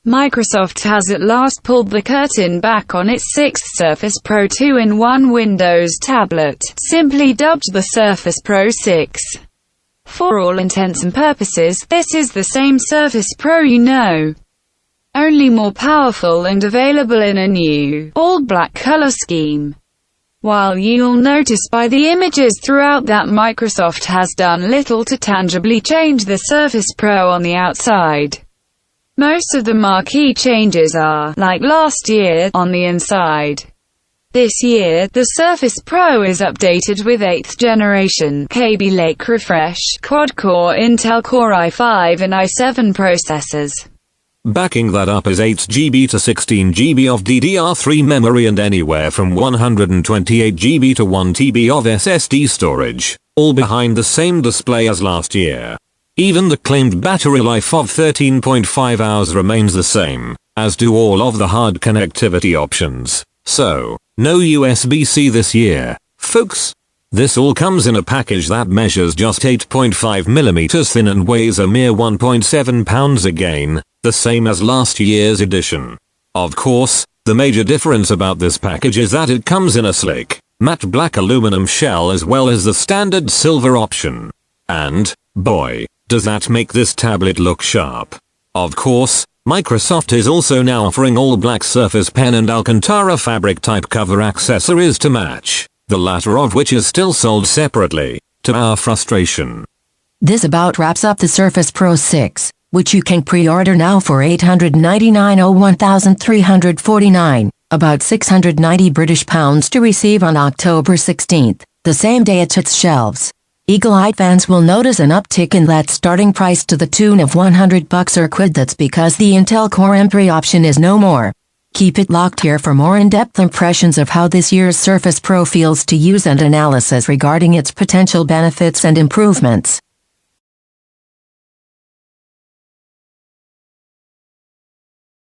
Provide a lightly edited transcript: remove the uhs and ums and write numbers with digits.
Microsoft has at last pulled the curtain back on its sixth Surface Pro 2-in-1 Windows tablet, simply dubbed the Surface Pro 6. For all intents and purposes, this is the same Surface Pro you know, only more powerful and available in a new, all-black color scheme. While you'll notice by the images throughout that Microsoft has done little to tangibly change the Surface Pro on the outside, most of the marquee changes are, like last year, on the inside. This year, the Surface Pro is updated with 8th generation Kaby Lake refresh, quad-core Intel Core i5 and i7 processors. Backing that up is 8GB to 16GB of DDR3 memory and anywhere from 128GB to 1TB of SSD storage, all behind the same display as last year. Even the claimed battery life of 13.5 hours remains the same, as do all of the hard connectivity options. So, no USB-C this year, folks. This all comes in a package that measures just 8.5mm thin and weighs a mere 1.7 pounds again, the same as last year's edition. Of course, the major difference about this package is that it comes in a slick, matte black aluminum shell as well as the standard silver option. And, boy, does that make this tablet look sharp. Of course, Microsoft is also now offering all black Surface Pen and Alcantara fabric type cover accessories to match, the latter of which is still sold separately, to our frustration. This about wraps up the Surface Pro 6, which you can pre-order now for $899 or $1,349, about £690 to receive on October 16th, the same day it hits shelves. Eagle-eyed fans will notice an uptick in that starting price to the tune of $100 or quid. That's because the Intel Core M3 option is no more. Keep it locked here for more in-depth impressions of how this year's Surface Pro feels to use and analysis regarding its potential benefits and improvements.